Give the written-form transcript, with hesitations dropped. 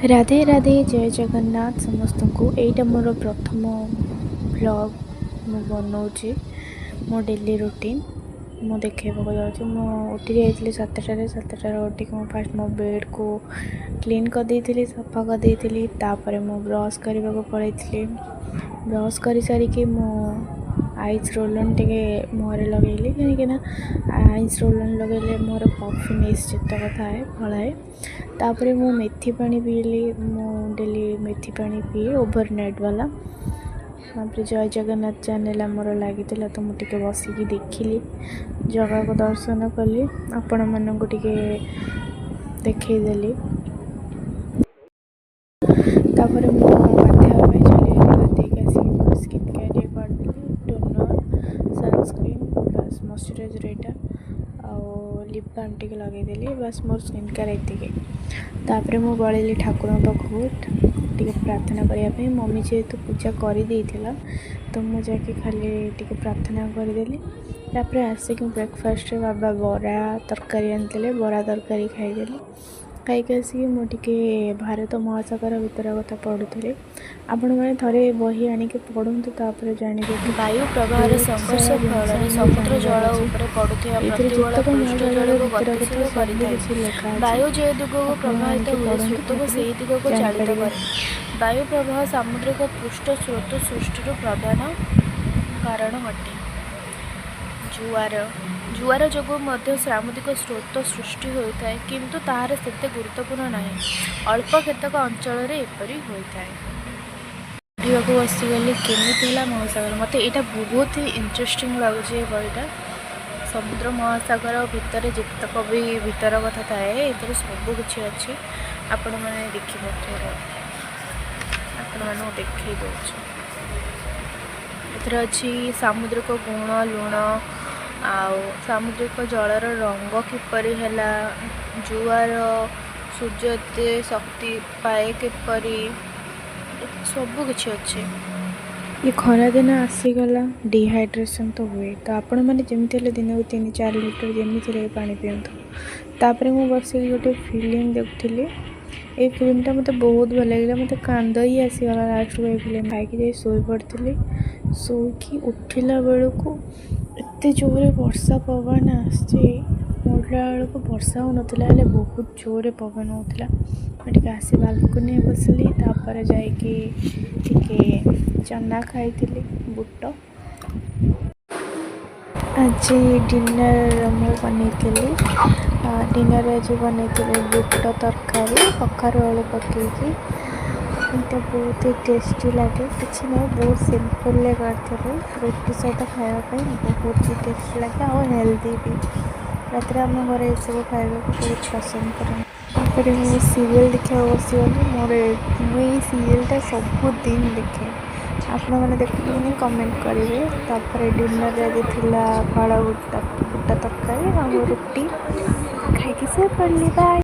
राधे राधे जय जगन्नाथ समस्त को एटा मोर प्रथम ब्लॉग मु बनाऊँगी मो डेली रूटीन मु देखा जाऊँ मु उठी जाइए सातटार उठिक मु फास्ट मो बेड को क्लीन करदे सफा करदे तापर मु ब्रश करने को पड़े ब्रश कर सारिकी मु आईज रोलन टे मुहरे लगेली कहीं आईज रोलन लगे मोर पफिनेस जित कथा है फलाए तापर मु मेथी पानी पीली मु डेली मेथी पानी पिए ओवरनाइट वाला जय जगन्नाथ चैनल आमर लगी तो मुझे बसिकी देखिली जगह को दर्शन कली आपण मानक देखईदेली तापर गाधेवाई चली गाधेक आसिक स्किन केयर करदेली टोनर सनस्क्रीन प्लस मॉइस्चराइजर यहाँ आउ लिप बाम टे लगेदेली बस मोर स्किन केयर ये तापर मु गली ठाकुर पाखक टे प्रार्थना करने मम्मी जेहेतु पूजा कर तो मुझे खाली टे प्रार्थना करदेली तापर आसिक ब्रेकफास्ट बाबा बरा तरकारी आनी बरा तरकारी खाईदेली खाई आसिक मुझे भारत महासागर भितर कथा पढ़ुली आपण मैंने थे बही आणिक पढ़ु तापर जानिबे वायु प्रवाह संघर्ष फल समुद्र जल उपर पड़ुवा प्रतिबल पृष्ठ जल को गतिशील कर वायु जे दिग को प्रभावित हुए स्रोत को सही दिग को चालित करे वायु प्रवाह सामुद्रिक पृष्ठ स्रोत सृष्टि प्रधान कारण अटे जुआर जो सामुद्रिक स्रोत सृष्टि होता है किंतु तार सेते गुरुत्वपूर्ण नहीं अल्प केतक अंचल एपरी होता है पढ़ा बसीगली केमी महासागर मत यहाँ बहुत ही इंटरेस्टिंग लगुच बईटा समुद्र महासागर भितर जितक भी भीतर कथा थाए ये सबकि अच्छे आपण मैंने देखिए आपण मैं देखे दूसरे अच्छी सामुद्रिक गुण लुण आउ सामुद्रिक जलर रंग किपरि है जुआर सूर्योदय शक्ति पाए किपरि सबकि अच्छे ये खरा दिन आसीगला डिहाइड्रेशन तो हुए तो आपण मैंने जमी दिन को 3-4 लीटर जमी पानी पिंतु तापर मु बस गोटे फिल्म देखुली ये फिल्मटा मत बहुत भल लगे मत कांद ही आसीगला लास्ट को फिल्म खाई जाए शोई पड़ी शोकी उठिला बेलू एत जोरे वर्षा पवन आसला बेलू वर्षा हो नाला बहुत जोरे पवन होता मुझे आसी बालकनी बसली तापर जाके चना खाई बुट आज डिनर मुझे बनई डिनर आज बनई बुट तरकारी कखारू आलू पकईकी ये बहुत ही टेस्टी लगे किसी ना बहुत सिंपल करते रोटी सहित खायापी बहुत ही टेस्टी लगे और हेल्दी भी रात आम घर ये सब खाया बहुत पसंद करें मुझे सीरियल देखा बसगली मोर मुझे सीरियलटा सबुदिन देखे आपण मैंने देखते कमेंट करेंगे तापर डिनर आज फल बुट तरकारी और रुटी खाई से पड़ली बाय।